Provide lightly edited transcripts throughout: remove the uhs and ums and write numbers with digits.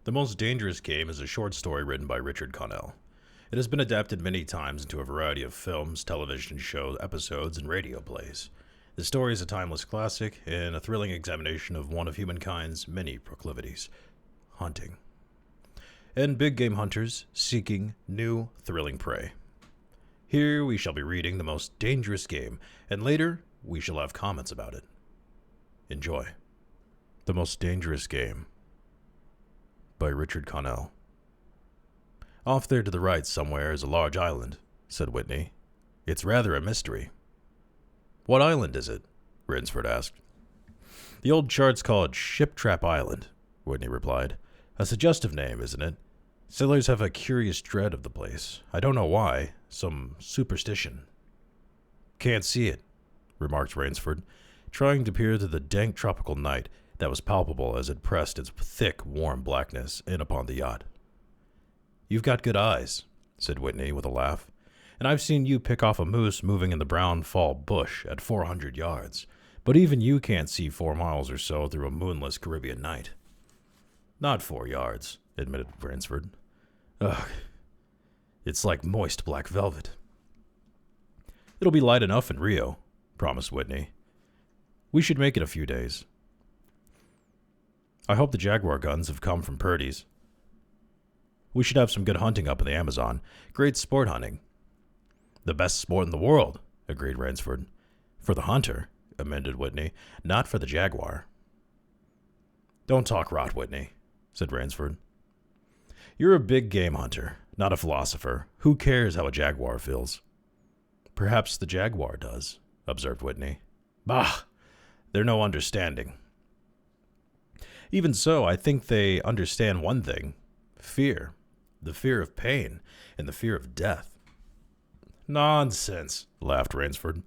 The Most Dangerous Game is a short story written by Richard Connell. It has been adapted many times into a variety of films, television show episodes, and radio plays. The story is a timeless classic and a thrilling examination of one of humankind's many proclivities: hunting. And big game hunters seeking new, thrilling prey. Here we shall be reading The Most Dangerous Game, and later we shall have comments about it. Enjoy. The Most Dangerous Game by Richard Connell. Off there to the right somewhere is a large island, said Whitney. It's rather a mystery. What island is it? Rinsford asked. The old charts call it Ship Trap Island, Whitney replied. A suggestive name, isn't it? Sailors have a curious dread of the place. I don't know why. Some superstition. Can't see it, remarked Rainsford, trying to peer through the dank tropical night that was palpable as it pressed its thick, warm blackness in upon the yacht. You've got good eyes, said Whitney with a laugh, and I've seen you pick off a moose moving in the brown fall bush at 400 yards, but even you can't see 4 miles or so through a moonless Caribbean night. Not 4 yards, admitted Rainsford. Ugh, it's like moist black velvet. It'll be light enough in Rio, promised Whitney. We should make it a few days. I hope the Jaguar guns have come from Purdy's. We should have some good hunting up in the Amazon. Great sport hunting. The best sport in the world, agreed Rainsford. For the hunter, amended Whitney, not for the Jaguar. Don't talk rot, Whitney, said Rainsford. You're a big game hunter, not a philosopher. Who cares how a Jaguar feels? Perhaps the Jaguar does, observed Whitney. Bah! They're no understanding. Even so, I think they understand one thing: fear. The fear of pain and the fear of death. Nonsense, laughed Rainsford.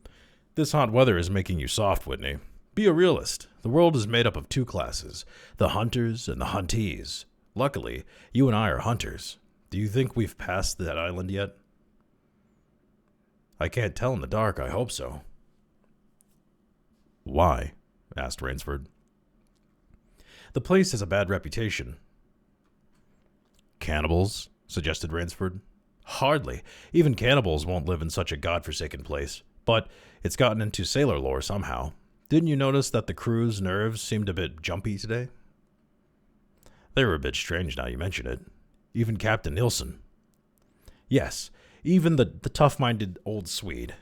This hot weather is making you soft, Whitney. Be a realist. The world is made up of 2 classes, the hunters and the huntees. Luckily, you and I are hunters. Do you think we've passed that island yet? I can't tell in the dark. I hope so. Why? Asked Rainsford. The place has a bad reputation. Cannibals? Suggested Rainsford. Hardly. Even cannibals won't live in such a godforsaken place. But it's gotten into sailor lore somehow. Didn't you notice that the crew's nerves seemed a bit jumpy today? They were a bit strange now you mention it. Even Captain Nilsson. Yes, even the tough-minded old Swede,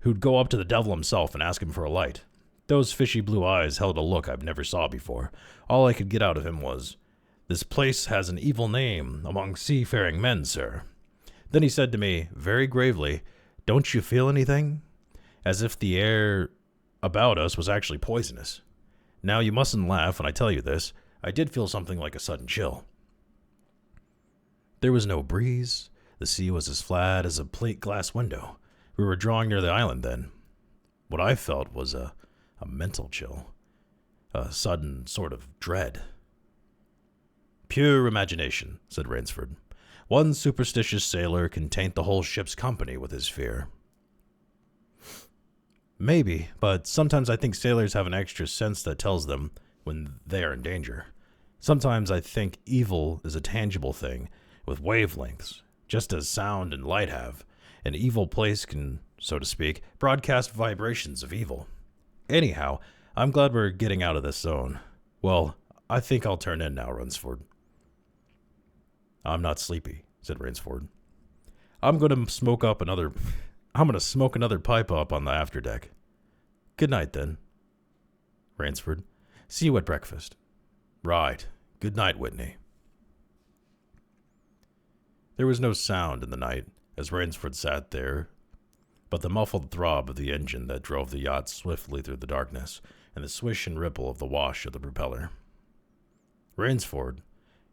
who'd go up to the devil himself and ask him for a light. Those fishy blue eyes held a look I've never saw before. All I could get out of him was, "This place has an evil name among seafaring men, sir." Then he said to me, very gravely, "Don't you feel anything?" As if the air about us was actually poisonous. Now, you mustn't laugh when I tell you this. I did feel something like a sudden chill. There was no breeze. The sea was as flat as a plate glass window. We were drawing near the island then. What I felt was a mental chill. A sudden sort of dread. Pure imagination, said Rainsford. One superstitious sailor can taint the whole ship's company with his fear. Maybe, but sometimes I think sailors have an extra sense that tells them when they are in danger. Sometimes I think evil is a tangible thing with wavelengths, just as sound and light have. An evil place can, so to speak, broadcast vibrations of evil. Anyhow, I'm glad we're getting out of this zone. Well, I think I'll turn in now, Rainsford. I'm not sleepy, said Rainsford. I'm going to smoke another pipe up on the afterdeck. Good night, then. Rainsford, see you at breakfast. Right. Good night, Whitney. There was no sound in the night as Rainsford sat there, but the muffled throb of the engine that drove the yacht swiftly through the darkness and the swish and ripple of the wash of the propeller. Rainsford,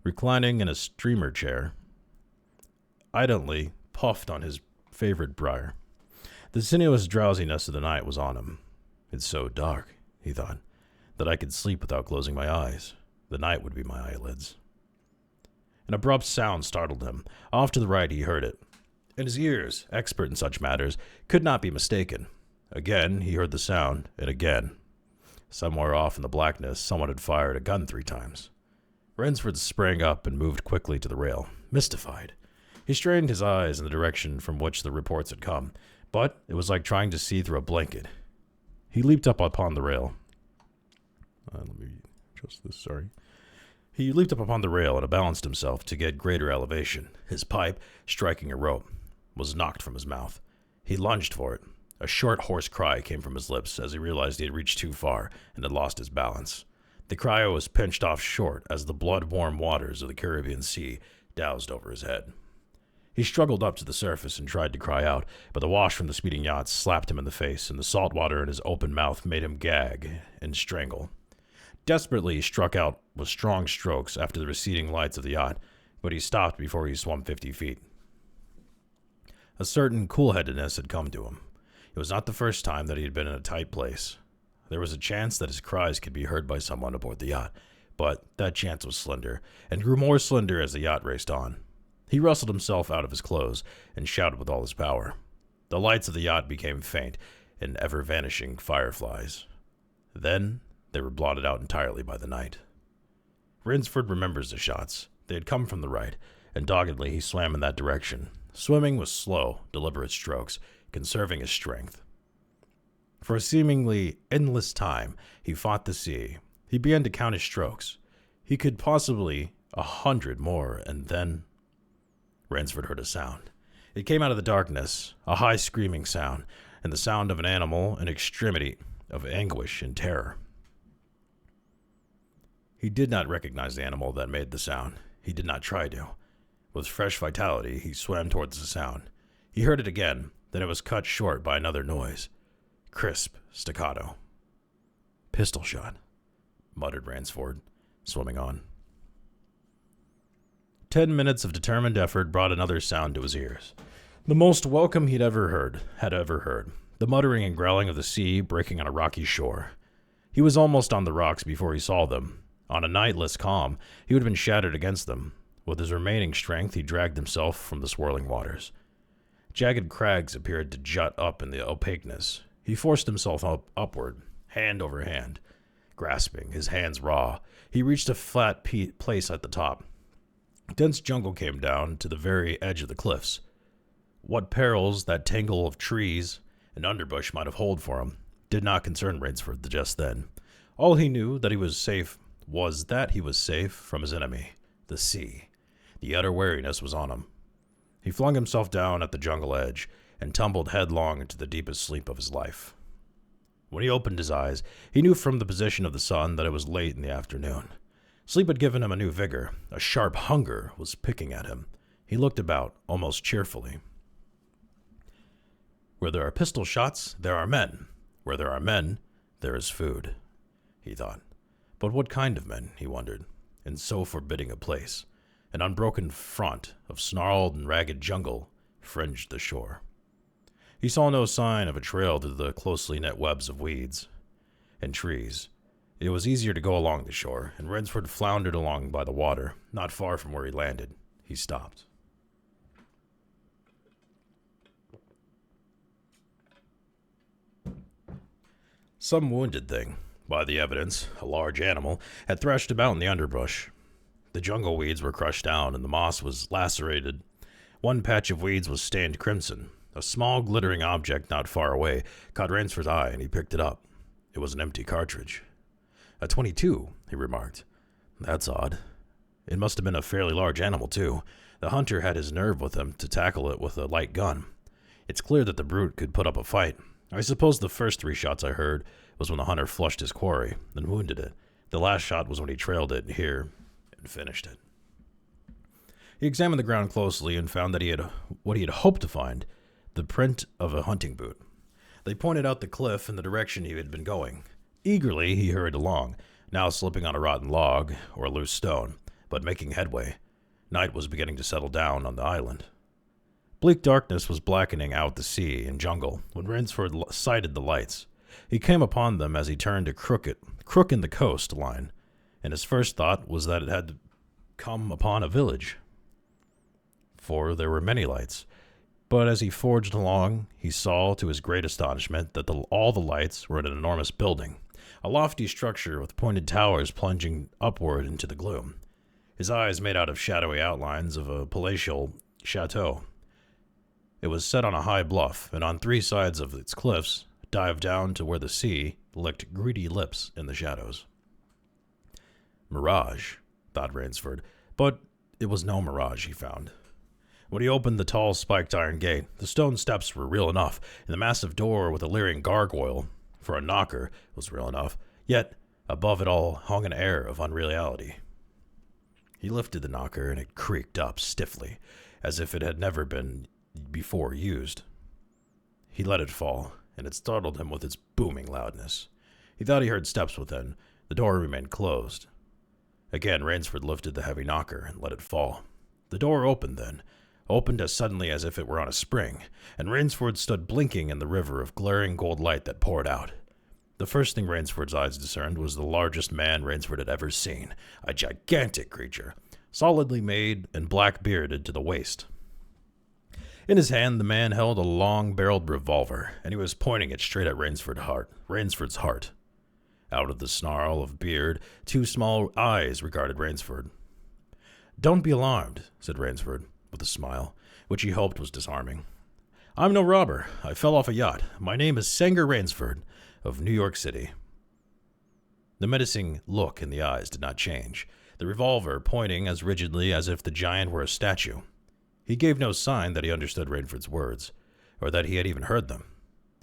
reclining in a steamer chair, idly puffed on his favorite briar. The sinuous drowsiness of the night was on him. It's so dark, he thought, that I could sleep without closing my eyes. The night would be my eyelids. An abrupt sound startled him. Off to the right he heard it, and his ears, expert in such matters, could not be mistaken. Again he heard the sound, and again. Somewhere off in the blackness, someone had fired a gun 3 times. Rainsford sprang up and moved quickly to the rail, mystified. He strained his eyes in the direction from which the reports had come, but it was like trying to see through a blanket. He leaped up upon the rail. He leaped up upon the rail and balanced himself to get greater elevation. His pipe, striking a rope, was knocked from his mouth. He lunged for it. A short, hoarse cry came from his lips as he realized he had reached too far and had lost his balance. The cry was pinched off short as the blood-warm waters of the Caribbean Sea doused over his head. He struggled up to the surface and tried to cry out, but the wash from the speeding yacht slapped him in the face, and the salt water in his open mouth made him gag and strangle. Desperately, he struck out with strong strokes after the receding lights of the yacht, but he stopped before he swum 50 feet. A certain cool-headedness had come to him. It was not the first time that he had been in a tight place. There was a chance that his cries could be heard by someone aboard the yacht, but that chance was slender, and grew more slender as the yacht raced on. He wrestled himself out of his clothes and shouted with all his power. The lights of the yacht became faint and ever-vanishing fireflies. Then they were blotted out entirely by the night. Rainsford remembers the shots. They had come from the right, and doggedly he swam in that direction, swimming with slow, deliberate strokes, conserving his strength. For a seemingly endless time, he fought the sea. He began to count his strokes. He could possibly 100 more, and then Rainsford heard a sound. It came out of the darkness, a high screaming sound, and the sound of an animal in extremity of anguish and terror. He did not recognize the animal that made the sound. He did not try to. With fresh vitality, he swam towards the sound. He heard it again, then it was cut short by another noise. Crisp staccato. "Pistol shot," muttered Rainsford, swimming on. 10 minutes of determined effort brought another sound to his ears. The most welcome had ever heard. The muttering and growling of the sea breaking on a rocky shore. He was almost on the rocks before he saw them. On a night less calm, he would have been shattered against them. With his remaining strength, he dragged himself from the swirling waters. Jagged crags appeared to jut up in the opaqueness. He forced himself upward, hand over hand. Grasping, his hands raw, he reached a flat place at the top. Dense jungle came down to the very edge of the cliffs. What perils that tangle of trees and underbush might have held for him did not concern Rainsford just then. All he knew that he was safe was that he was safe from his enemy, the sea. The utter weariness was on him. He flung himself down at the jungle edge and tumbled headlong into the deepest sleep of his life. When he opened his eyes, he knew from the position of the sun that it was late in the afternoon. Sleep had given him a new vigor. A sharp hunger was picking at him. He looked about, almost cheerfully. Where there are pistol shots, there are men. Where there are men, there is food, he thought. But what kind of men, he wondered, in so forbidding a place? An unbroken front of snarled and ragged jungle fringed the shore. He saw no sign of a trail through the closely knit webs of weeds and trees. It was easier to go along the shore, and Rainsford floundered along by the water, not far from where he landed. He stopped. Some wounded thing, by the evidence, a large animal, had thrashed about in the underbrush. The jungle weeds were crushed down, and the moss was lacerated. One patch of weeds was stained crimson. A small, glittering object not far away caught Rainsford's eye, and he picked it up. It was an empty cartridge. A .22, he remarked. That's odd. It must have been a fairly large animal, too. The hunter had his nerve with him to tackle it with a light gun. It's clear that the brute could put up a fight. I suppose the first 3 shots I heard was when the hunter flushed his quarry and wounded it. The last shot was when he trailed it here and finished it. He examined the ground closely and found that he had what he had hoped to find, the print of a hunting boot. They pointed out the cliff in the direction he had been going. Eagerly, he hurried along, now slipping on a rotten log or a loose stone, but making headway. Night was beginning to settle down on the island. Bleak darkness was blackening out the sea and jungle when Rainsford sighted the lights. He came upon them as he turned a crook in the coast line, and his first thought was that it had come upon a village. For there were many lights, but as he forged along, he saw to his great astonishment that all the lights were in an enormous building, a lofty structure with pointed towers plunging upward into the gloom. his eyes made out of shadowy outlines of a palatial chateau. It was set on a high bluff, and on 3 sides of its cliffs dived down to where the sea licked greedy lips in the shadows. Mirage, thought Rainsford, but it was no mirage he found. When he opened the tall spiked iron gate, the stone steps were real enough, and the massive door with a leering gargoyle for a knocker was real enough, yet above it all hung an air of unreality. He lifted the knocker, and it creaked up stiffly, as if it had never been before used. He let it fall, and it startled him with its booming loudness. He thought he heard steps within. The door remained closed. Again, Rainsford lifted the heavy knocker and let it fall. The door opened then, opened as suddenly as if it were on a spring, and Rainsford stood blinking in the river of glaring gold light that poured out. The first thing Rainsford's eyes discerned was the largest man Rainsford had ever seen, a gigantic creature, solidly made and black-bearded to the waist. In his hand, the man held a long-barreled revolver, and he was pointing it straight at Rainsford's heart. Out of the snarl of beard, 2 small eyes regarded Rainsford. "Don't be alarmed," said Rainsford, with a smile, which he hoped was disarming. "I'm no robber. I fell off a yacht. My name is Sanger Rainsford, of New York City." The menacing look in the eyes did not change, the revolver pointing as rigidly as if the giant were a statue. He gave no sign that he understood Rainsford's words, or that he had even heard them.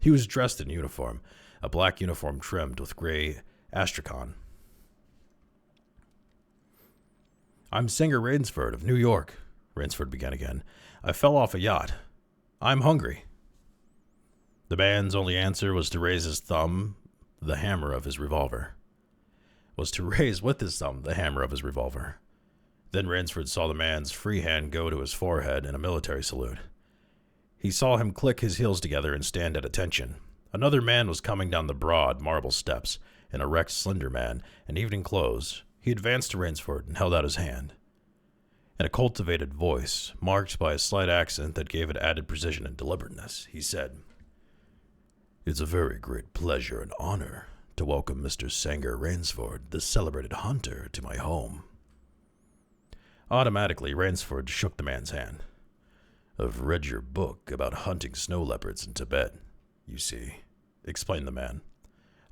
He was dressed in uniform, a black uniform trimmed with gray astrakhan. "I'm Sanger Rainsford of New York," Rainsford began again. "I fell off a yacht. I'm hungry." The man's only answer was to raise his thumb, the hammer of his revolver. Then Rainsford saw the man's free hand go to his forehead in a military salute. He saw him click his heels together and stand at attention. Another man was coming down the broad marble steps, an erect, slender man, in evening clothes. He advanced to Rainsford and held out his hand. In a cultivated voice, marked by a slight accent that gave it added precision and deliberateness, he said, "It's a very great pleasure and honor to welcome Mr. Sanger Rainsford, the celebrated hunter, to my home." Automatically, Rainsford shook the man's hand. "I've read your book about hunting snow leopards in Tibet, you see," explained the man.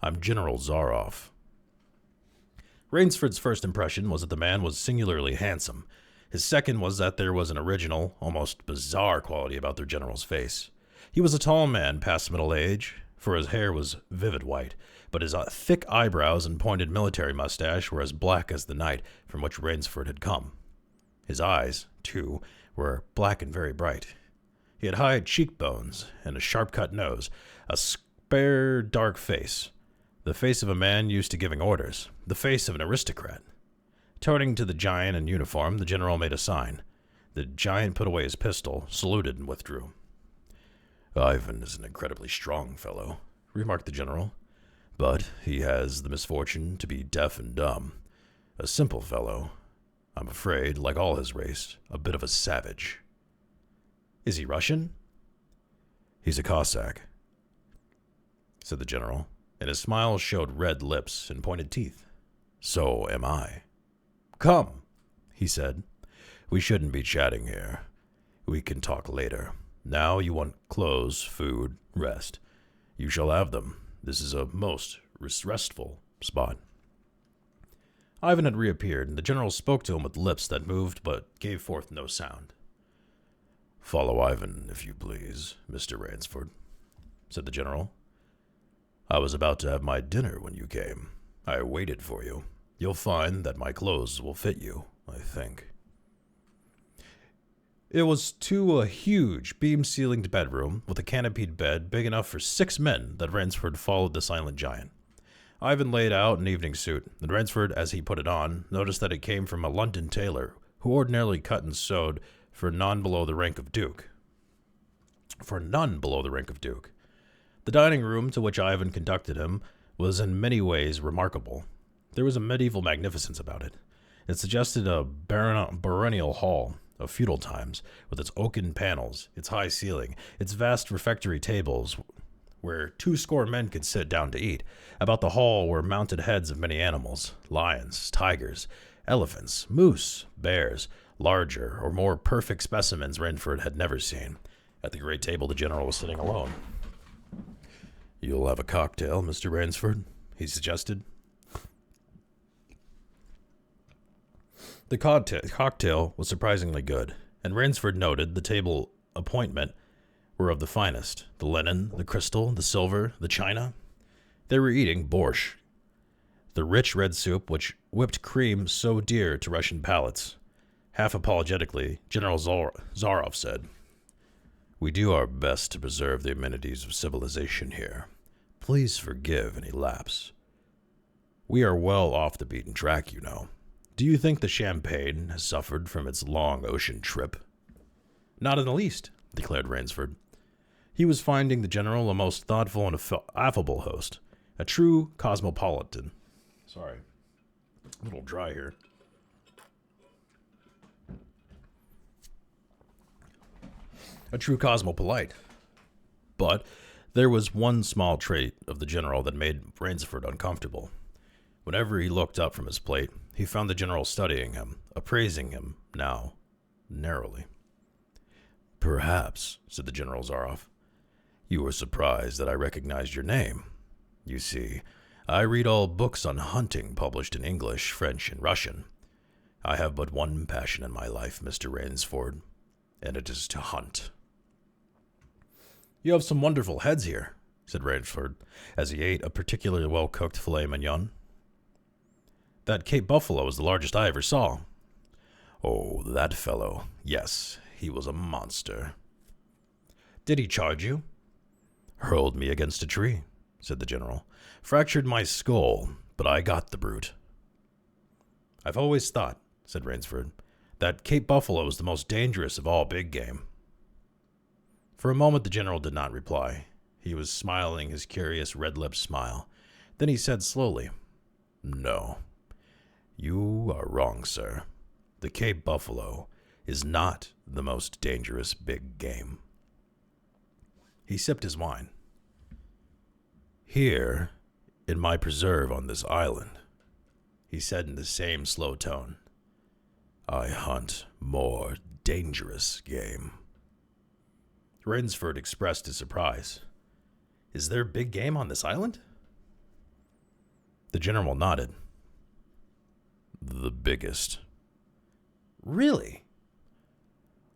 "I'm General ZAROFF." Rainsford's first impression was that the man was singularly handsome. His second was that there was an original, almost bizarre quality about their general's face. He was a tall man past middle age, for his hair was vivid white, but his thick eyebrows and pointed military mustache were as black as the night from which Rainsford had come. His eyes, too, were black and very bright. He had high cheekbones and a sharp-cut nose, a spare, dark face, the face of a man used to giving orders, the face of an aristocrat. Turning to the giant in uniform, the general made a sign. The giant put away his pistol, saluted, and withdrew. "Ivan is an incredibly strong fellow," remarked the general, "but he has the misfortune to be deaf and dumb. A simple fellow. I'm afraid, like all his race, a bit of a savage." "Is he Russian?" "He's a Cossack," said the general, and his smile showed red lips and pointed teeth. "So am I." "Come," he said. "We shouldn't be chatting here. We can talk later. Now you want clothes, food, rest. You shall have them. This is a most restful spot." Ivan had reappeared, and the general spoke to him with lips that moved but gave forth no sound. "Follow Ivan, if you please, Mr. Rainsford," said the general. "I was about to have my dinner when you came. I waited for you. You'll find that my clothes will fit you, I think." It was to a huge, beam-ceilinged bedroom with a canopied bed big enough for 6 men that Rainsford followed the silent giant. Ivan laid out an evening suit, and Rainsford, as he put it on, noticed that it came from a London tailor who ordinarily cut and sewed for none below the rank of duke. The dining room to which Ivan conducted him was in many ways remarkable. There was a medieval magnificence about it. It suggested a baronial hall of feudal times, with its oaken panels, its high ceiling, its vast refectory tables, where 20 men could sit down to eat. About the hall were mounted heads of many animals, lions, tigers, Elephants, moose, bears, larger or more perfect specimens Rainford had never seen. At the great table, the general was sitting alone. "You'll have a cocktail, Mr. Rainsford," he suggested. The cocktail was surprisingly good, and Rainsford noted the table appointment were of the finest. The linen, the crystal, the silver, the china. They were eating borscht, the rich red soup which whipped cream so dear to Russian palates. Half apologetically, General ZAROFF said, "We do our best to preserve the amenities of civilization here. Please forgive any lapse. We are well off the beaten track, you know. Do you think the champagne has suffered from its long ocean trip?" "Not in the least," declared Rainsford. He was finding the general a most thoughtful and affable host, a true cosmopolitan. Sorry, a little dry here. A true cosmopolite. But there was one small trait of the general that made Rainsford uncomfortable. Whenever he looked up from his plate, he found the general studying him, appraising him now narrowly. "Perhaps," said the General ZAROFF, "you were surprised that I recognized your name. You see, I read all books on hunting published in English, French, and Russian. I have but one passion in my life, Mr. Rainsford, and it is to hunt." "You have some wonderful heads here," said Rainsford, as he ate a particularly well-cooked filet mignon. "That Cape buffalo is the largest I ever saw." "Oh, that fellow. Yes, he was a monster." "Did he charge you?" "Hurled me against a tree," said the general. "Fractured my skull, but I got the brute." "I've always thought," said Rainsford, "that Cape buffalo is the most dangerous of all big game." For a moment the general did not reply. He was smiling his curious red-lipped smile. Then he said slowly, "No, you are wrong, sir. The Cape buffalo is not the most dangerous big game." He sipped his wine. "Here, in my preserve on this island," he said in the same slow tone, "I hunt more dangerous game." Rainsford expressed his surprise. "Is there big game on this island?" The general nodded. "The biggest." "Really?"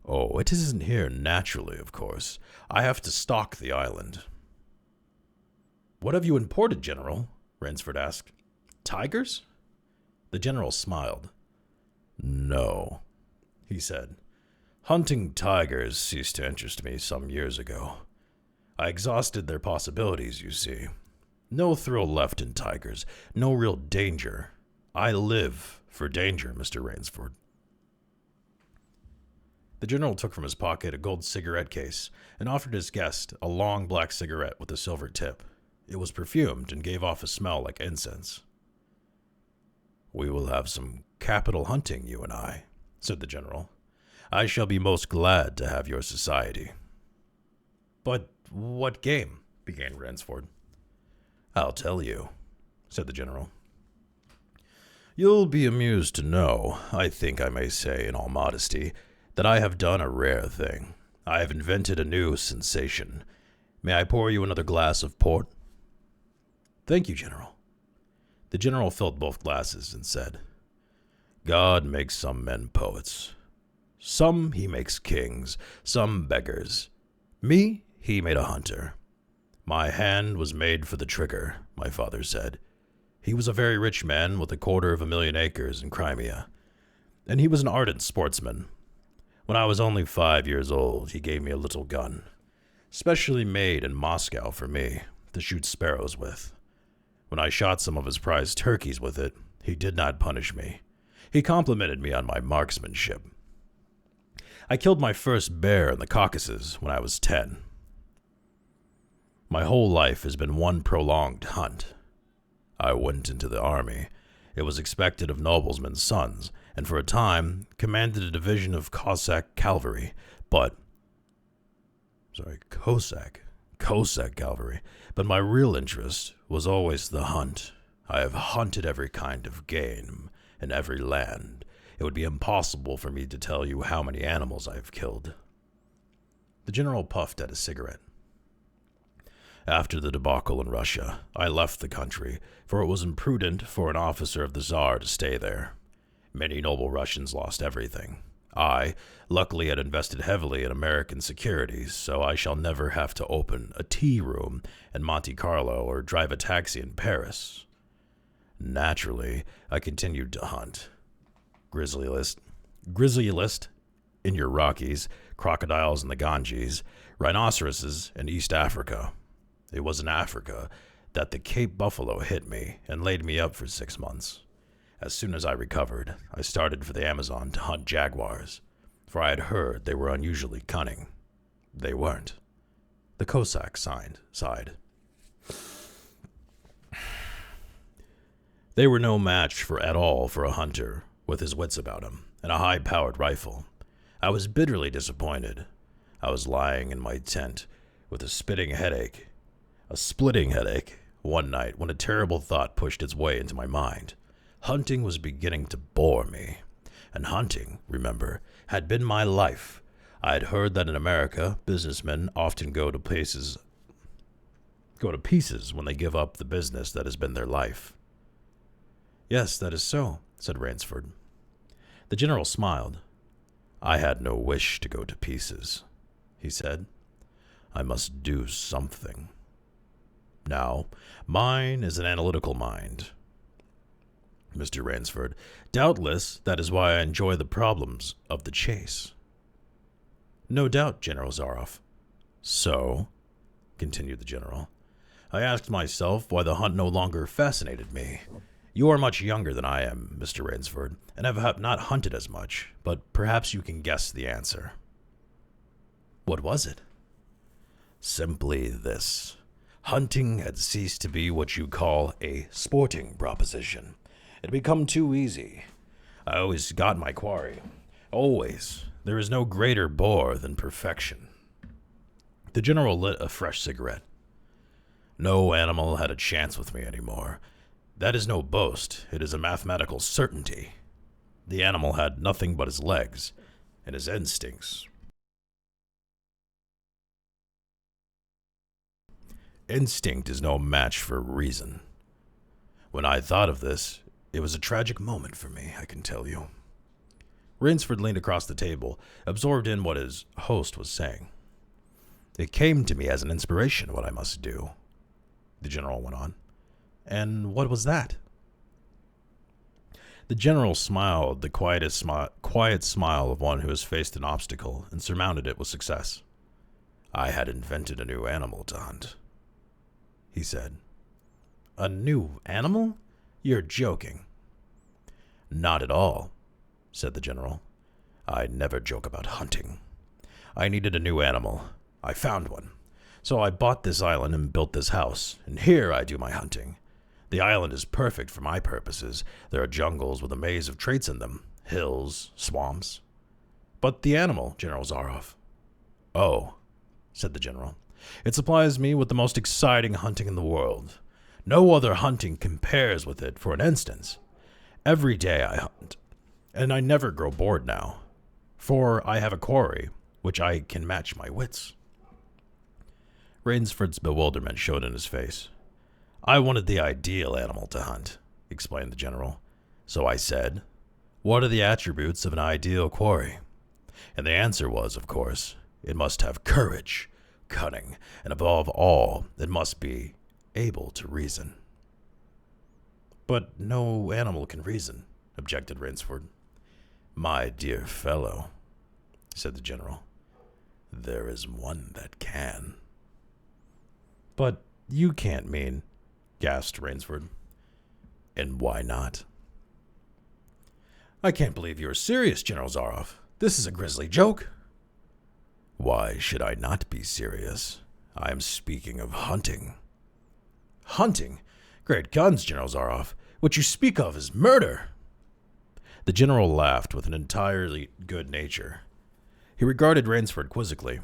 "Oh, it isn't here naturally, of course. I have to stock the island." "What have you imported, General?" Rainsford asked. "Tigers?" The general smiled. "No," he said. "Hunting tigers ceased to interest me some years ago. I exhausted their possibilities, you see. No thrill left in tigers, no real danger. I live for danger, Mr. Rainsford." The general took from his pocket a gold cigarette case and offered his guest a long black cigarette with a silver tip. It was perfumed and gave off a smell like incense. "We will have some capital hunting, you and I," said the general. "I shall be most glad to have your society." "But what game?" began Rainsford. "I'll tell you," said the general. "You'll be amused to know, I think I may say in all modesty, that I have done a rare thing. I have invented a new sensation. May I pour you another glass of port?" "Thank you, General." The general filled both glasses and said, "God makes some men poets. Some he makes kings, some beggars. Me he made a hunter. My hand was made for the trigger, my father said. He was a very rich man with 250,000 acres in Crimea, and he was an ardent sportsman. When I was only 5 years old, he gave me a little gun, specially made in Moscow for me, to shoot sparrows with. When I shot some of his prize turkeys with it, he did not punish me. He complimented me on my marksmanship. I killed my first bear in the Caucasus when I was 10. My whole life has been one prolonged hunt. I went into the army. It was expected of noblemen's sons, and for a time commanded a division of Cossack cavalry, Cossack cavalry. But my real interest was always the hunt. I have hunted every kind of game, in every land. It would be impossible for me to tell you how many animals I have killed." The general puffed at his cigarette. "After the debacle in Russia, I left the country, for it was imprudent for an officer of the Tsar to stay there. Many noble Russians lost everything. I, luckily, had invested heavily in American securities, so I shall never have to open a tea room in Monte Carlo or drive a taxi in Paris. Naturally, I continued to hunt. Grizzly list in your Rockies, crocodiles in the Ganges, rhinoceroses in East Africa. It was in Africa that the Cape buffalo hit me and laid me up for 6 months. As soon as I recovered, I started for the Amazon to hunt jaguars, for I had heard they were unusually cunning. They weren't." The Cossack sighed. "They were no match at all for a hunter with his wits about him and a high-powered rifle. I was bitterly disappointed. I was lying in my tent with a splitting headache, one night when a terrible thought pushed its way into my mind. Hunting was beginning to bore me. And hunting, remember, had been my life. I had heard that in America, businessmen often go to pieces when they give up the business that has been their life." "Yes, that is so," said Rainsford. The general smiled. "I had no wish to go to pieces," he said. "I must do something. Now, mine is an analytical mind, Mr. Rainsford. Doubtless, that is why I enjoy the problems of the chase." "No doubt, General ZAROFF." "So," continued the general, "I asked myself why the hunt no longer fascinated me. You are much younger than I am, Mr. Rainsford, and have not hunted as much, but perhaps you can guess the answer." "What was it?" "Simply this. Hunting had ceased to be what you call a sporting proposition. It had become too easy. I always got my quarry. Always. There is no greater bore than perfection." The general lit a fresh cigarette. "No animal had a chance with me anymore. That is no boast. It is a mathematical certainty. The animal had nothing but his legs and his instincts. Instinct is no match for reason. When I thought of this, it was a tragic moment for me, I can tell you." Rainsford leaned across the table, absorbed in what his host was saying. "It came to me as an inspiration what I must do," the general went on. "And what was that?" The general smiled the quiet smile of one who has faced an obstacle and surmounted it with success. "I had invented a new animal to hunt," he said. "A new animal? You're joking." "Not at all," said the general. "I never joke about hunting. I needed a new animal. I found one. So I bought this island and built this house, and here I do my hunting. The island is perfect for my purposes. There are jungles with a maze of traits in them, hills, swamps." "But the animal, General ZAROFF?" "Oh," said the general, "it supplies me with the most exciting hunting in the world. No other hunting compares with it, for an instance. Every day I hunt, and I never grow bored now, for I have a quarry which I can match my wits." Rainsford's bewilderment showed in his face. "I wanted the ideal animal to hunt," explained the general. "So I said, what are the attributes of an ideal quarry? And the answer was, of course, it must have courage, cunning, and above all, it must be able to reason." "But no animal can reason," objected Rainsford. "My dear fellow," said the general, "there is one that can." "But you can't mean," gasped Rainsford. "And why not?" "I can't believe you're serious, General ZAROFF. This is a grisly joke." "Why should I not be serious? I am speaking of hunting." "Hunting? Great guns, General ZAROFF. What you speak of is murder." The general laughed with an entirely good nature. He regarded Rainsford quizzically.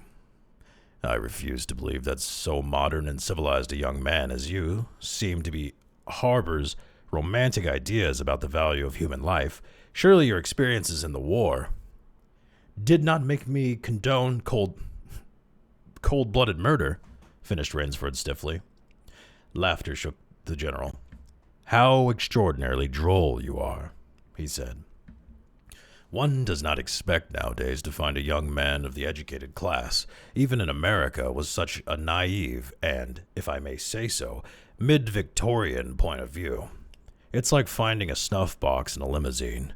"I refuse to believe that so modern and civilized a young man as you seem to be harbors romantic ideas about the value of human life, surely your experiences in the war did not make me condone cold-blooded murder, finished Rainsford stiffly. Laughter shook the general. How extraordinarily droll you are, he said. One does not expect nowadays to find a young man of the educated class, even in America, with such a naive and, if I may say so, mid-Victorian point of view. It's like finding a snuff box in a limousine.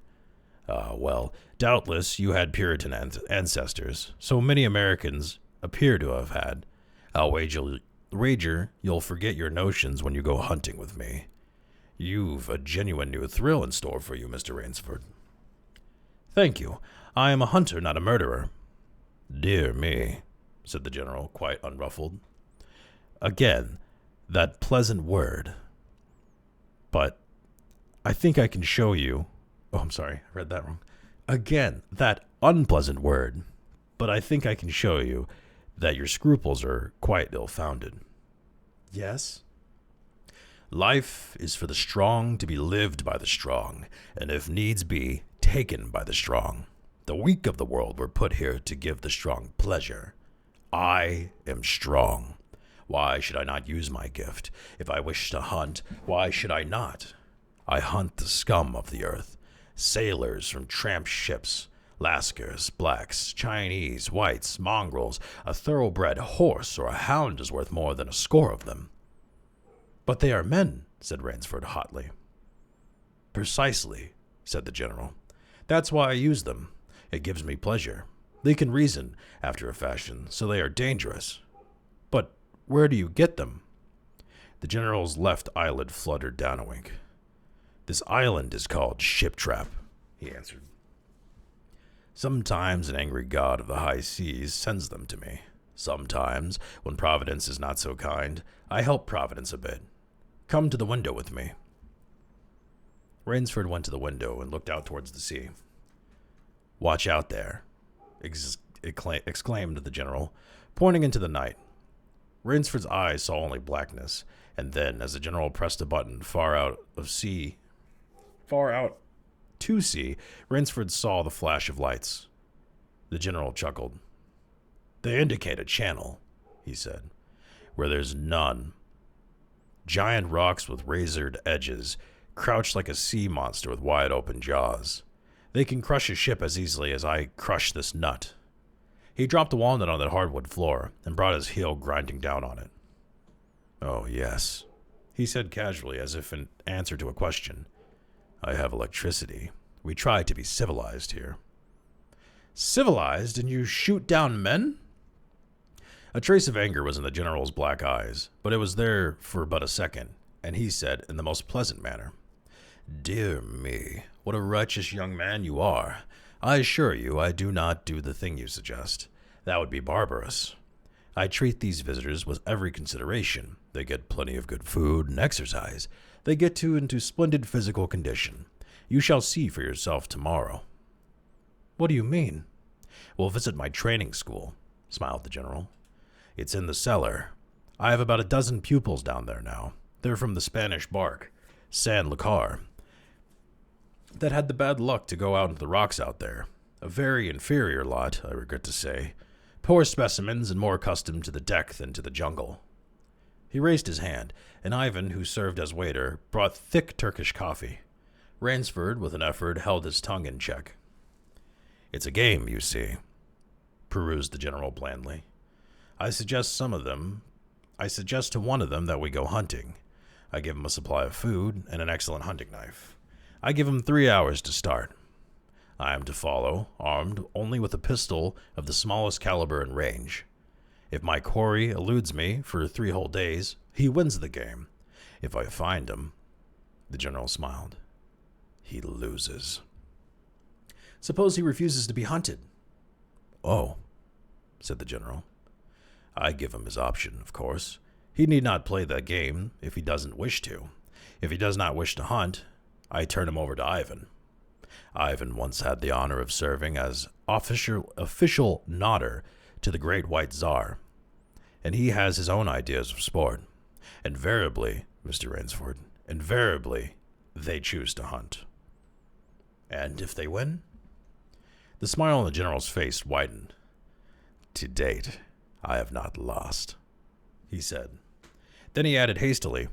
Well, doubtless you had Puritan ancestors, so many Americans appear to have had. I'll wager you'll forget your notions when you go hunting with me. You've a genuine new thrill in store for you, Mr. Rainsford. Thank you. I am a hunter, not a murderer. Dear me, said the general, quite unruffled. Again, that pleasant word. But I think I can show you... Oh, I'm sorry, I read that wrong. Again, that unpleasant word. But I think I can show you that your scruples are quite ill-founded. Yes? Life is for the strong to be lived by the strong, and if needs be, taken by the strong. The weak of the world were put here to give the strong pleasure. I am strong. Why should I not use my gift? If I wish to hunt, why should I not? I hunt the scum of the earth, sailors from tramp ships, Lascars, blacks, Chinese, whites, mongrels. A thoroughbred horse or a hound is worth more than a score of them. But they are men, said Rainsford hotly. Precisely, said the general. That's why I use them. It gives me pleasure. They can reason, after a fashion, so they are dangerous. But where do you get them? The general's left eyelid fluttered down a wink. This island is called Shiptrap, he answered. Sometimes an angry god of the high seas sends them to me. Sometimes, when Providence is not so kind, I help Providence a bit. Come to the window with me. Rainsford went to the window and looked out towards the sea. Watch out there, exclaimed the general, pointing into the night. Rainsford's eyes saw only blackness, and then, as the general pressed a button far out to sea, Rainsford saw the flash of lights. The general chuckled. They indicate a channel, he said, where there's none. Giant rocks with razored edges, crouched like a sea monster with wide open jaws. They can crush a ship as easily as I crush this nut. He dropped a walnut on the hardwood floor and brought his heel grinding down on it. Oh, yes, he said casually, as if in answer to a question. I have electricity. We try to be civilized here. Civilized, and you shoot down men? A trace of anger was in the general's black eyes, but it was there for but a second, and he said in the most pleasant manner, Dear me, what a righteous young man you are. I assure you I do not do the thing you suggest. That would be barbarous. I treat these visitors with every consideration. They get plenty of good food and exercise. They get into splendid physical condition. You shall see for yourself tomorrow. What do you mean? We'll visit my training school, smiled the general. It's in the cellar. I have about a dozen pupils down there now. They're from the Spanish bark, San Lucar, that had the bad luck to go out into the rocks out there. A very inferior lot, I regret to say. Poor specimens and more accustomed to the deck than to the jungle. He raised his hand, and Ivan, who served as waiter, brought thick Turkish coffee. Rainsford, with an effort, held his tongue in check. It's a game, you see, perused the general blandly. I suggest to one of them that we go hunting. I give him a supply of food and an excellent hunting knife. I give him 3 hours to start. I am to follow, armed only with a pistol of the smallest caliber and range. If my quarry eludes me for 3 whole days, he wins the game. If I find him, the general smiled, he loses. Suppose he refuses to be hunted? Oh, said the general. I give him his option, of course. He need not play that game if he doesn't wish to. If he does not wish to hunt, I turn him over to Ivan. Ivan once had the honor of serving as official nodder to the great white Tsar, and he has his own ideas of sport. Invariably, Mr. Rainsford, invariably, they choose to hunt. And if they win? The smile on the general's face widened. To date, I have not lost, he said. Then he added hastily,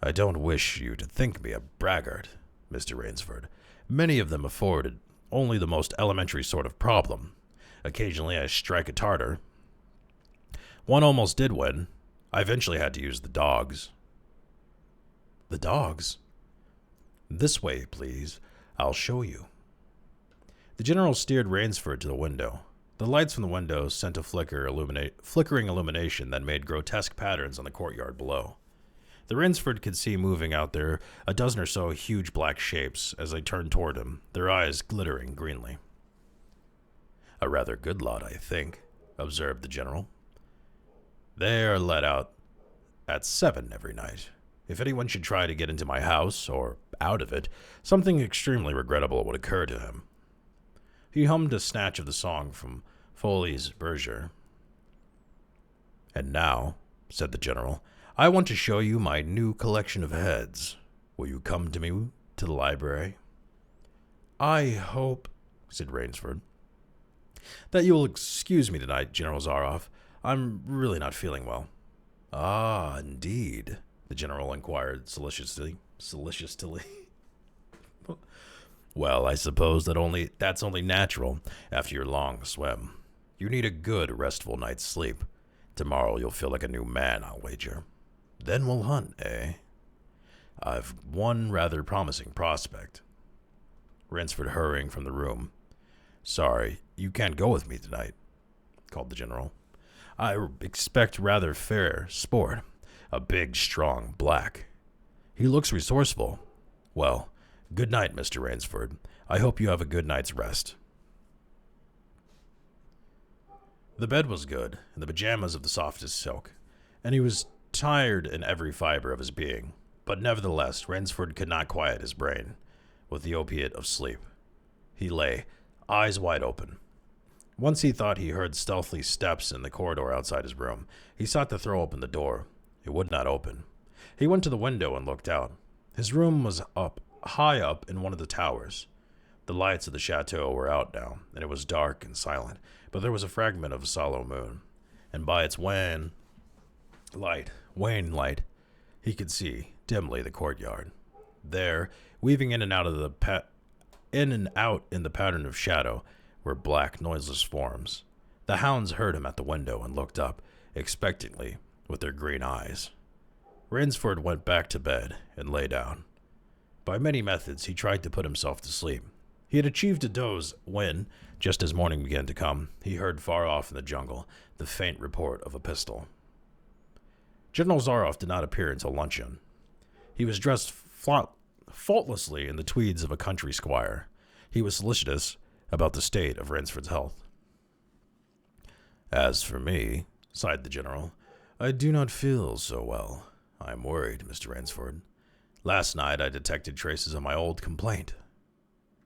I don't wish you to think me a braggart, Mr. Rainsford. Many of them afforded only the most elementary sort of problem. Occasionally I strike a tartar. One almost did win. I eventually had to use the dogs. The dogs? This way, please. I'll show you. The general steered Rainsford to the window. The lights from the window sent a flickering illumination that made grotesque patterns on the courtyard below. The Rainsford could see moving out there a dozen or so huge black shapes as they turned toward him, their eyes glittering greenly. A rather good lot, I think, observed the general. They are let out at 7 every night. If anyone should try to get into my house, or out of it, something extremely regrettable would occur to him. He hummed a snatch of the song from Foley's Berger. And now, said the general, I want to show you my new collection of heads. Will you come to me to the library? I hope, said Rainsford, that you will excuse me tonight, General ZAROFF. I'm really not feeling well. Ah, indeed, the general inquired solicitously. Well, I suppose that's only natural after your long swim. You need a good, restful night's sleep. Tomorrow you'll feel like a new man, I'll wager. Then we'll hunt, eh? I've one rather promising prospect. Rainsford hurrying from the room. Sorry, you can't go with me tonight, called the general. I expect rather fair sport. A big, strong black. He looks resourceful. Well, good night, Mr. Rainsford. I hope you have a good night's rest. The bed was good, and the pajamas of the softest silk, and he was tired in every fiber of his being, but nevertheless, Rainsford could not quiet his brain with the opiate of sleep. He lay, eyes wide open. Once he thought he heard stealthy steps in the corridor outside his room. He sought to throw open the door. It would not open. He went to the window and looked out. His room was high up in one of the towers. The lights of the chateau were out now, and it was dark and silent, but there was a fragment of a sallow moon, and by its wan light, he could see dimly the courtyard. There, weaving in and out in the pattern of shadow, were black, noiseless forms. The hounds heard him at the window and looked up, expectantly, with their green eyes. Rainsford went back to bed and lay down. By many methods, he tried to put himself to sleep. He had achieved a doze when, just as morning began to come, he heard far off in the jungle the faint report of a pistol. General ZAROFF did not appear until luncheon. He was dressed faultlessly in the tweeds of a country squire. He was solicitous about the state of Rainsford's health. As for me, sighed the general, I do not feel so well. I am worried, Mr. Rainsford. Last night I detected traces of my old complaint.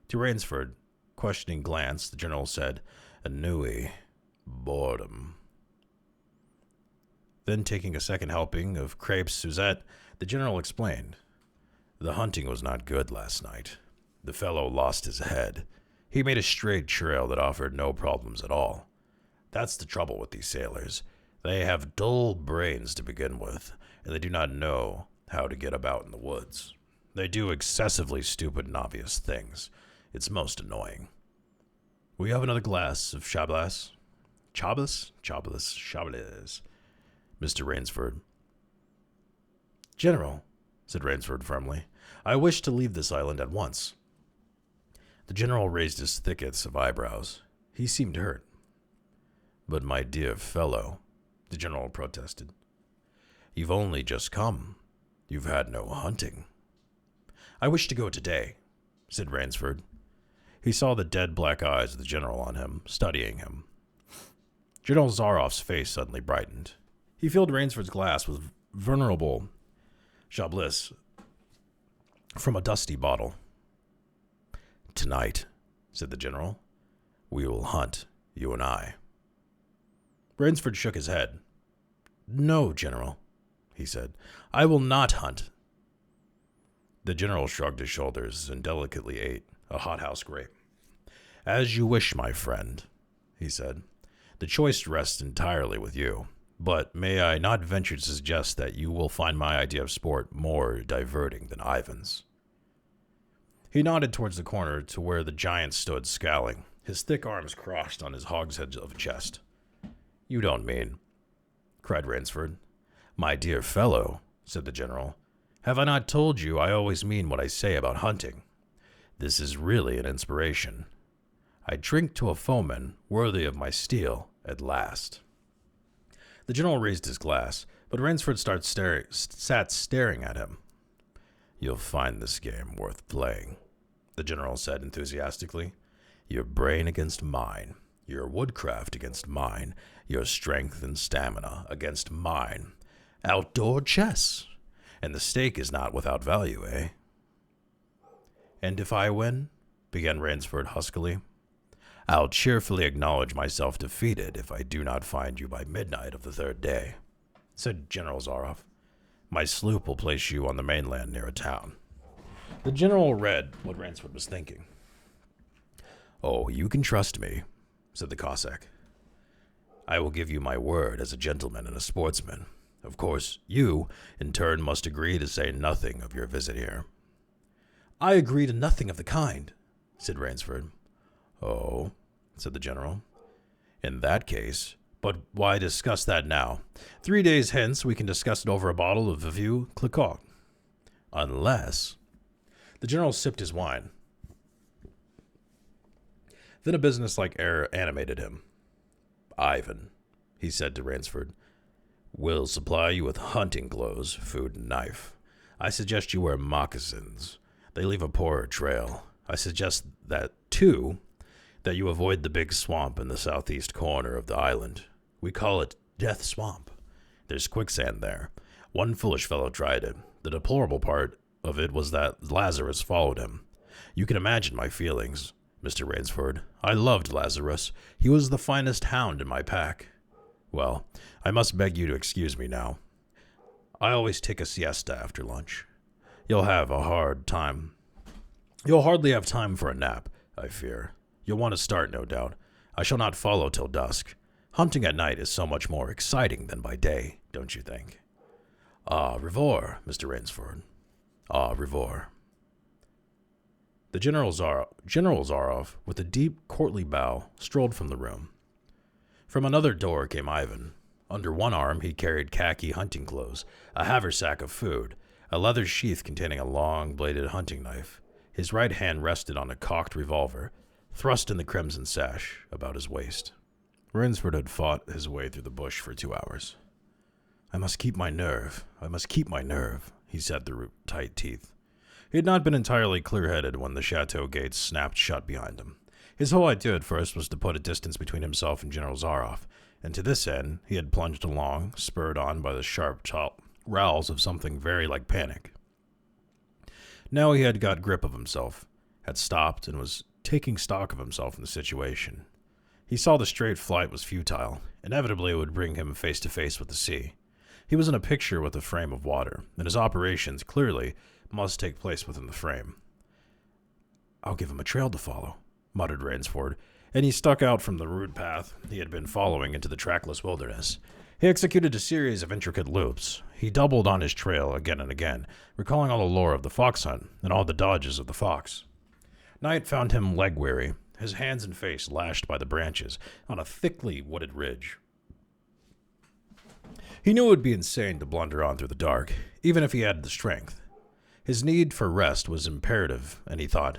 To Rainsford, questioning glance, the general said, ennui, boredom. Then, taking a second helping of crepes Suzette, the general explained. The hunting was not good last night. The fellow lost his head. He made a straight trail that offered no problems at all. That's the trouble with these sailors. They have dull brains to begin with, and they do not know how to get about in the woods. They do excessively stupid and obvious things. It's most annoying. Will you have another glass of Chablis? Chablis? Mr. Rainsford. General, said Rainsford firmly, I wish to leave this island at once. The general raised his thickets of eyebrows. He seemed hurt. But my dear fellow, the general protested, you've only just come. You've had no hunting. I wish to go today, said Rainsford. He saw the dead black eyes of the general on him, studying him. General ZAROFF's face suddenly brightened. He filled Rainsford's glass with venerable Chablis from a dusty bottle. Tonight, said the general, we will hunt, you and I. Rainsford shook his head. No, General, he said. I will not hunt. The general shrugged his shoulders and delicately ate a hothouse grape. "As you wish, my friend," he said. "The choice rests entirely with you. But may I not venture to suggest that you will find my idea of sport more diverting than Ivan's?" He nodded towards the corner to where the giant stood scowling, his thick arms crossed on his hogshead of a chest. "You don't mean," cried Rainsford. "My dear fellow," said the general, "have I not told you I always mean what I say about hunting? This is really an inspiration. I drink to a foeman worthy of my steel at last." The general raised his glass, but Rainsford sat staring at him. "You'll find this game worth playing," the general said enthusiastically. "Your brain against mine, your woodcraft against mine, your strength and stamina against mine. Outdoor chess! And the stake is not without value, eh?" "And if I win?" began Rainsford huskily. "I'll cheerfully acknowledge myself defeated if I do not find you by midnight of the third day," said General ZAROFF. "My sloop will place you on the mainland near a town." The general read what Rainsford was thinking. "Oh, you can trust me," said the Cossack. "I will give you my word as a gentleman and a sportsman. Of course, you, in turn, must agree to say nothing of your visit here." "I agree to nothing of the kind," said Rainsford. "Oh," said the general. "In that case, but why discuss that now? 3 days hence we can discuss it over a bottle of Vieux Clicquot. Unless—" The general sipped his wine. Then a businesslike air animated him. "Ivan," he said to Rainsford, "will supply you with hunting clothes, food, and knife. I suggest you wear moccasins. They leave a poorer trail. I suggest that, too, that you avoid the big swamp in the southeast corner of the island. We call it Death Swamp. There's quicksand there. One foolish fellow tried it. The deplorable part of it was that Lazarus followed him. You can imagine my feelings, Mr. Rainsford. I loved Lazarus. He was the finest hound in my pack. Well, I must beg you to excuse me now. I always take a siesta after lunch. You'll hardly have time for a nap, I fear. You'll want to start, no doubt. I shall not follow till dusk. Hunting at night is so much more exciting than by day, don't you think? Au revoir, Mr. Rainsford. Au revoir." The General ZAROFF, with a deep, courtly bow, strolled from the room. From another door came Ivan. Under one arm he carried khaki hunting clothes, a haversack of food, a leather sheath containing a long-bladed hunting knife. His right hand rested on a cocked revolver, thrust in the crimson sash about his waist. Rainsford had fought his way through the bush for 2 hours. I must keep my nerve, he said through tight teeth. He had not been entirely clear-headed when the chateau gates snapped shut behind him. His whole idea at first was to put a distance between himself and General ZAROFF, and to this end he had plunged along, spurred on by the sharp growls of something very like panic. Now he had got grip of himself, had stopped, and was taking stock of himself in the situation. He saw the straight flight was futile. Inevitably it would bring him face to face with the sea. He was in a picture with a frame of water, and his operations, clearly, must take place within the frame. "I'll give him a trail to follow," muttered Rainsford, and he stuck out from the rude path he had been following into the trackless wilderness. He executed a series of intricate loops. He doubled on his trail again and again, recalling all the lore of the fox hunt and all the dodges of the fox. Night found him leg-weary, his hands and face lashed by the branches on a thickly wooded ridge. He knew it would be insane to blunder on through the dark, even if he had the strength. His need for rest was imperative, and he thought,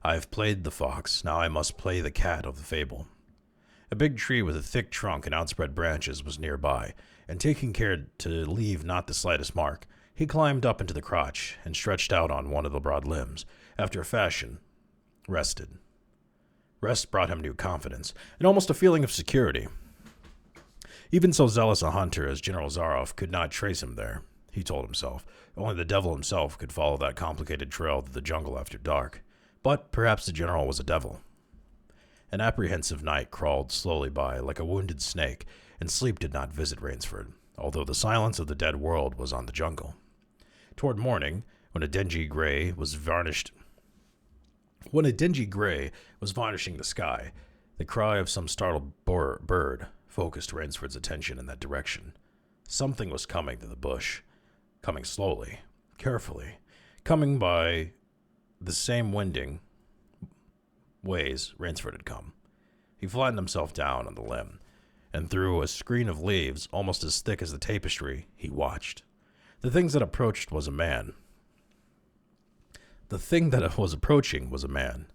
I have played the fox, now I must play the cat of the fable. A big tree with a thick trunk and outspread branches was nearby, and taking care to leave not the slightest mark, he climbed up into the crotch and stretched out on one of the broad limbs, after a fashion, rested. Rest brought him new confidence, and almost a feeling of security. Even so zealous a hunter as General ZAROFF could not trace him there, he told himself. Only the devil himself could follow that complicated trail through the jungle after dark. But perhaps the general was a devil. An apprehensive night crawled slowly by like a wounded snake, and sleep did not visit Rainsford, although the silence of the dead world was on the jungle. Toward morning, When a dingy gray was varnishing the sky, the cry of some startled bird focused Rainsford's attention in that direction. Something was coming to the bush, coming slowly, carefully, coming by the same winding ways Rainsford had come. He flattened himself down on the limb, and through a screen of leaves almost as thick as the tapestry, he watched. The thing that was approaching was a man.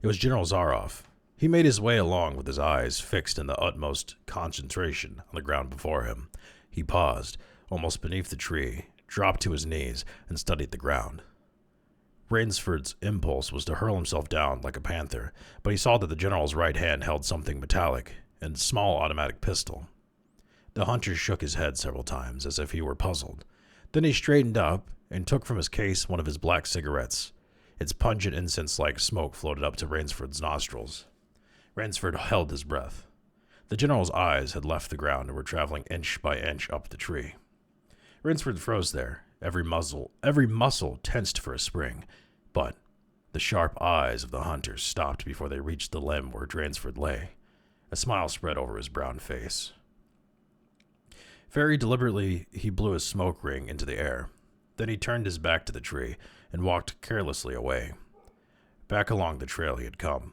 It was General ZAROFF. He made his way along with his eyes fixed in the utmost concentration on the ground before him. He paused, almost beneath the tree, dropped to his knees, and studied the ground. Rainsford's impulse was to hurl himself down like a panther, but he saw that the general's right hand held something metallic, a small automatic pistol. The hunter shook his head several times, as if he were puzzled. Then he straightened up and took from his case one of his black cigarettes. Its pungent incense-like smoke floated up to Rainsford's nostrils. Rainsford held his breath. The general's eyes had left the ground and were traveling inch by inch up the tree. Rainsford froze there, every muscle tensed for a spring, but the sharp eyes of the hunter stopped before they reached the limb where Rainsford lay. A smile spread over his brown face. Very deliberately, he blew his smoke ring into the air. Then he turned his back to the tree and walked carelessly away, back along the trail he had come.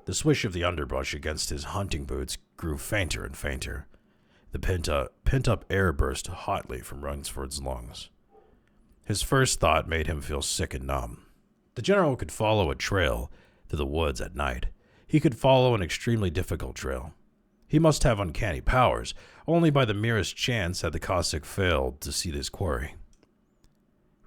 The swish of the underbrush against his hunting boots grew fainter and fainter. The pent-up air burst hotly from Rainsford's lungs. His first thought made him feel sick and numb. The general could follow a trail through the woods at night. He could follow an extremely difficult trail. He must have uncanny powers. Only by the merest chance had the Cossack failed to see this quarry.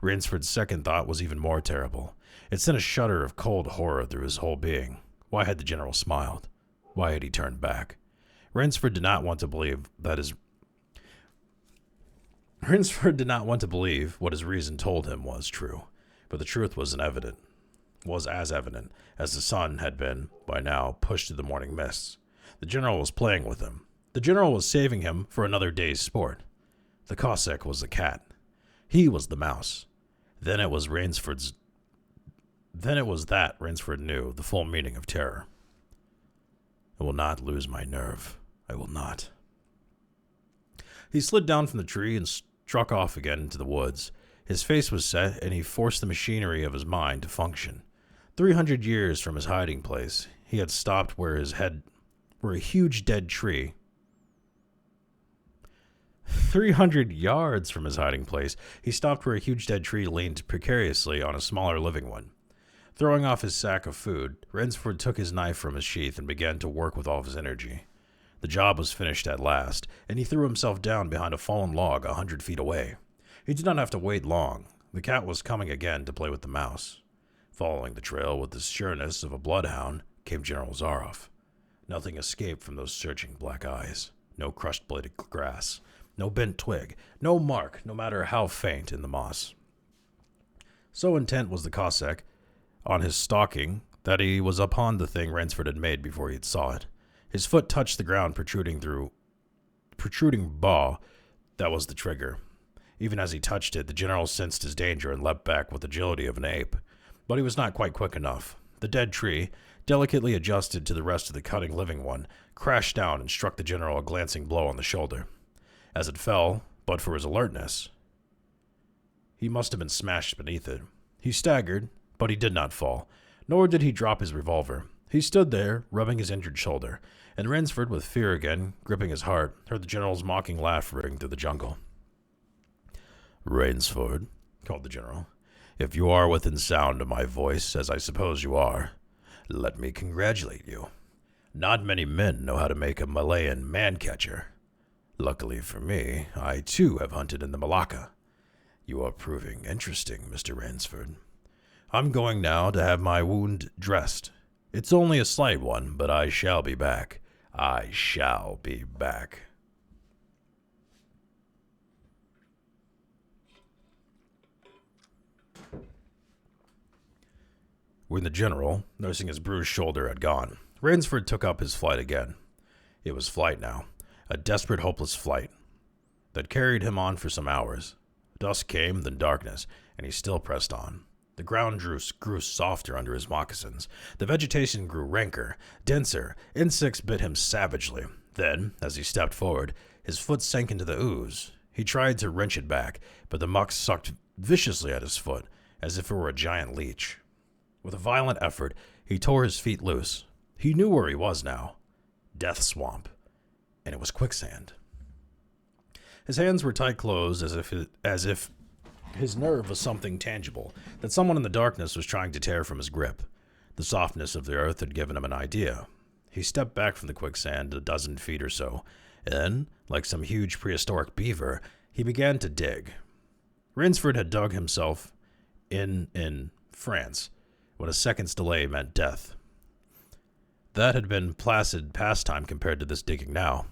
Rainsford's second thought was even more terrible. It sent a shudder of cold horror through his whole being. Why had the general smiled? Why had he turned back? Rainsford did not want to believe what his reason told him was true, but the truth was as evident as the sun had been, by now, pushed through the morning mists. The general was playing with him. The general was saving him for another day's sport. The Cossack was the cat. He was the mouse. Then it was that Rainsford knew the full meaning of terror. I will not lose my nerve. I will not. He slid down from the tree and struck off again into the woods. His face was set, and he forced the machinery of his mind to function. 300 years from his hiding place, he had stopped where a huge dead tree. 300 yards from his hiding place, he stopped where a huge dead tree leaned precariously on a smaller living one. Throwing off his sack of food, Rainsford took his knife from his sheath and began to work with all of his energy. The job was finished at last, and he threw himself down behind a fallen log 100 feet away. He did not have to wait long. The cat was coming again to play with the mouse. Following the trail with the sureness of a bloodhound came General ZAROFF. Nothing escaped from those searching black eyes. No crushed blade of grass. No bent twig. No mark, no matter how faint, in the moss. So intent was the Cossack on his stalking that he was upon the thing Rainsford had made before he saw it. His foot touched the ground, protruding bough. That was the trigger. Even as he touched it, the general sensed his danger and leapt back with the agility of an ape. But he was not quite quick enough. The dead tree, delicately adjusted to the rest of the cutting living one, crashed down and struck the general a glancing blow on the shoulder. As it fell, but for his alertness, he must have been smashed beneath it. He staggered, but he did not fall, nor did he drop his revolver. He stood there, rubbing his injured shoulder, and Rainsford, with fear again gripping his heart, heard the general's mocking laugh ring through the jungle. "Rainsford," called the general, "if you are within sound of my voice, as I suppose you are, let me congratulate you. Not many men know how to make a Malayan man-catcher. Luckily for me, I too have hunted in the Malacca. You are proving interesting, Mr. Rainsford. I'm going now to have my wound dressed. It's only a slight one, but I shall be back. I shall be back." When the general, nursing his bruised shoulder, had gone, Rainsford took up his flight again. It was flight now, a desperate, hopeless flight that carried him on for some hours. Dusk came, then darkness, and he still pressed on. The ground grew softer under his moccasins. The vegetation grew ranker, denser. Insects bit him savagely. Then, as he stepped forward, his foot sank into the ooze. He tried to wrench it back, but the muck sucked viciously at his foot, as if it were a giant leech. With a violent effort, he tore his feet loose. He knew where he was now. Death Swamp. And it was quicksand. His hands were tight closed, as if his nerve was something tangible, that someone in the darkness was trying to tear from his grip. The softness of the earth had given him an idea. He stepped back from the quicksand a dozen feet or so, and, like some huge prehistoric beaver, he began to dig. Rinsford had dug himself in France, when a second's delay meant death. That had been placid pastime compared to this digging now.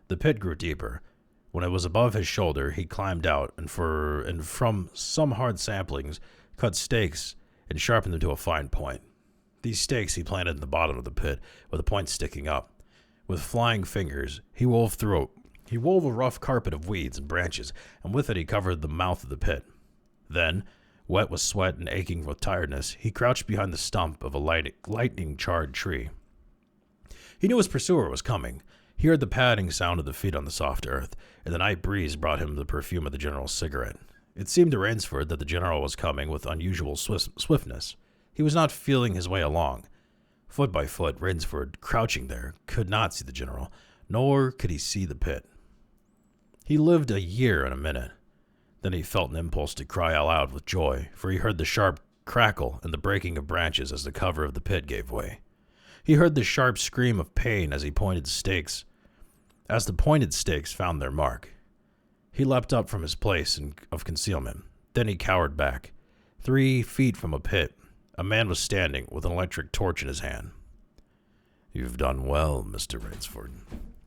The pit grew deeper. When it was above his shoulder, he climbed out and from some hard samplings, cut stakes and sharpened them to a fine point. These stakes he planted in the bottom of the pit, with a point sticking up. With flying fingers, he wove a rough carpet of weeds and branches, and with it he covered the mouth of the pit. Then, wet with sweat and aching with tiredness, he crouched behind the stump of a lightning-charred tree. He knew his pursuer was coming. He heard the padding sound of the feet on the soft earth, and the night breeze brought him the perfume of the general's cigarette. It seemed to Rainsford that the general was coming with unusual swiftness. He was not feeling his way along. Foot by foot, Rainsford, crouching there, could not see the general, nor could he see the pit. He lived a year in a minute. Then he felt an impulse to cry aloud with joy, for he heard the sharp crackle and the breaking of branches as the cover of the pit gave way. He heard the sharp scream of pain as the pointed stakes found their mark. He leapt up from his place of concealment. Then he cowered back. 3 feet from a pit, a man was standing with an electric torch in his hand. "You've done well, Mr. Rainsford,"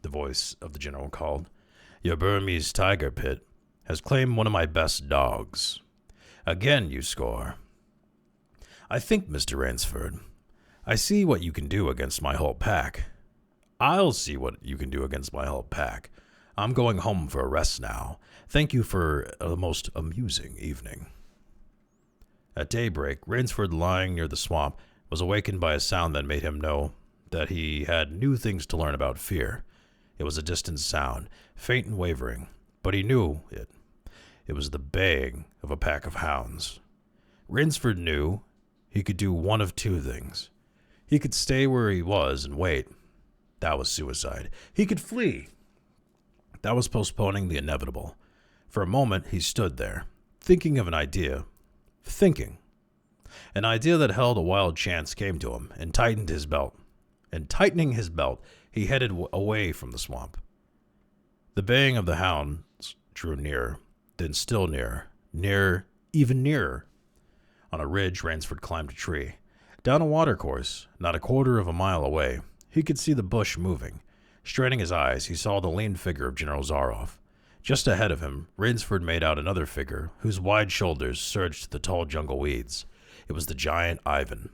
the voice of the general called. "Your Burmese tiger pit has claimed one of my best dogs. Again you score. I think, Mr. Rainsford, I see what you can do against my whole pack. I'll see what you can do against my whole pack. I'm going home for a rest now. Thank you for a most amusing evening." At daybreak, Rainsford, lying near the swamp, was awakened by a sound that made him know that he had new things to learn about fear. It was a distant sound, faint and wavering, but he knew it. It was the baying of a pack of hounds. Rainsford knew he could do one of 2 things. He could stay where he was and wait. That was suicide. He could flee. That was postponing the inevitable. For a moment, he stood there, thinking of an idea. An idea that held a wild chance came to him, and tightening his belt, he headed away from the swamp. The baying of the hounds drew nearer, then still nearer, even nearer. On a ridge, Rainsford climbed a tree. Down a watercourse, not a quarter of a mile away, he could see the bush moving. Straining his eyes, he saw the lean figure of General ZAROFF. Just ahead of him, Rainsford made out another figure, whose wide shoulders surged to the tall jungle weeds. It was the giant Ivan.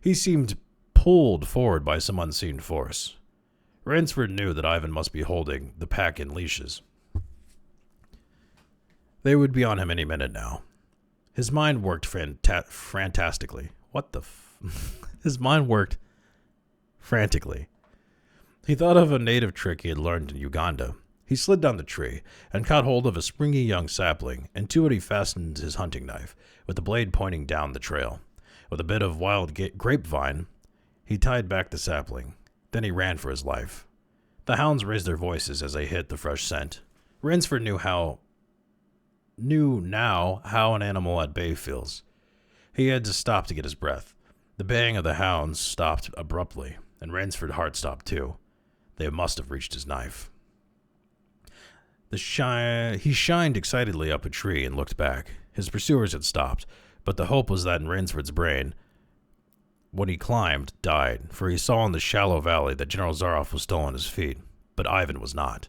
He seemed pulled forward by some unseen force. Rainsford knew that Ivan must be holding the pack in leashes. They would be on him any minute now. His mind worked frantically. His mind worked frantically. He thought of a native trick he had learned in Uganda. He slid down the tree and caught hold of a springy young sapling, and to it he fastened his hunting knife, with the blade pointing down the trail. With a bit of wild grapevine, he tied back the sapling. Then he ran for his life. The hounds raised their voices as they hit the fresh scent. Rainsford knew now how an animal at bay feels. He had to stop to get his breath. The baying of the hounds stopped abruptly, and Rainsford's heart stopped too. They must have reached his knife. He shined excitedly up a tree and looked back. His pursuers had stopped, but the hope was that in Rainsford's brain, when he climbed, died, for he saw in the shallow valley that General ZAROFF was still on his feet, but Ivan was not.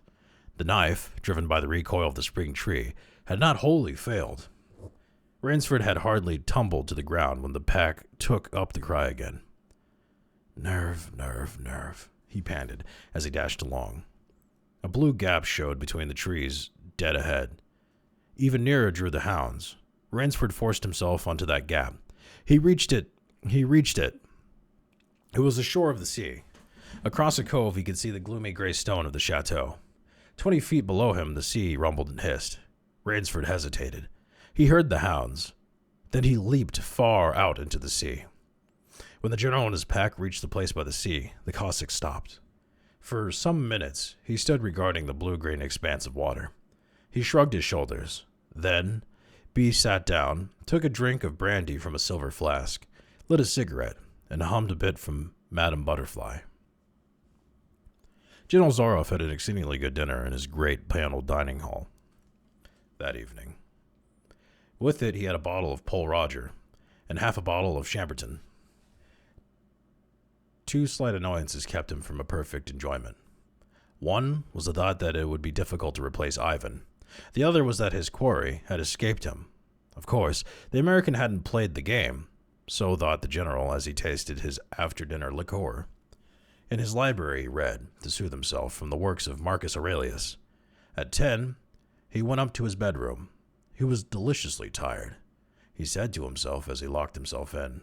The knife, driven by the recoil of the spring tree, had not wholly failed. Rainsford had hardly tumbled to the ground when the pack took up the cry again. "Nerve, nerve, nerve," he panted as he dashed along. A blue gap showed between the trees dead ahead. Even nearer drew the hounds. Rainsford forced himself onto that gap. He reached it. It was the shore of the sea. Across a cove, he could see the gloomy gray stone of the chateau. 20 feet below him, the sea rumbled and hissed. Rainsford hesitated. He heard the hounds. Then he leaped far out into the sea. When the general and his pack reached the place by the sea, the Cossack stopped. For some minutes, he stood regarding the blue-green expanse of water. He shrugged his shoulders. Then, B sat down, took a drink of brandy from a silver flask, lit a cigarette, and hummed a bit from Madame Butterfly. General ZAROFF had an exceedingly good dinner in his great paneled dining hall that evening. With it, he had a bottle of Pol Roger and half a bottle of Chambertin. 2 slight annoyances kept him from a perfect enjoyment. One was the thought that it would be difficult to replace Ivan. The other was that his quarry had escaped him. Of course, the American hadn't played the game, so thought the general as he tasted his after-dinner liqueur. In his library he read, to soothe himself, from the works of Marcus Aurelius. At 10, he went up to his bedroom. He was deliciously tired, he said to himself as he locked himself in.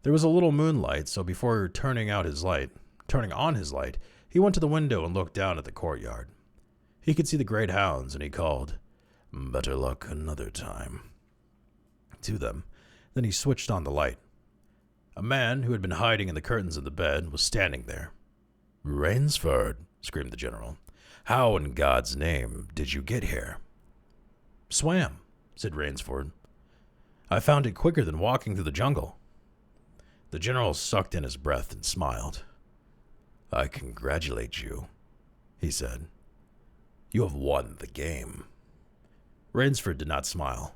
There was a little moonlight, so before turning on his light, he went to the window and looked down at the courtyard. He could see the great hounds, and he called, "Better luck another time," to them. Then he switched on the light. A man who had been hiding in the curtains of the bed was standing there. "Rainsford," screamed the general. "How in God's name did you get here?" "Swam," said Rainsford. "I found it quicker than walking through the jungle." The general sucked in his breath and smiled. "I congratulate you," he said. "You have won the game." Rainsford did not smile.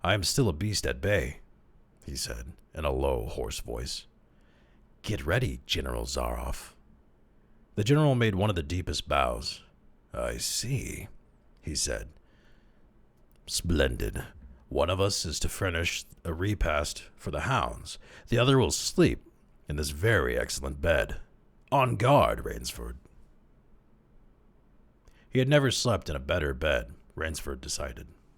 "I am still a beast at bay," he said in a low, hoarse voice. "Get ready, General ZAROFF." The general made one of the deepest bows. "I see," he said. "Splendid. One of us is to furnish a repast for the hounds. The other will sleep in this very excellent bed. On guard, Rainsford." He had never slept in a better bed, Rainsford decided.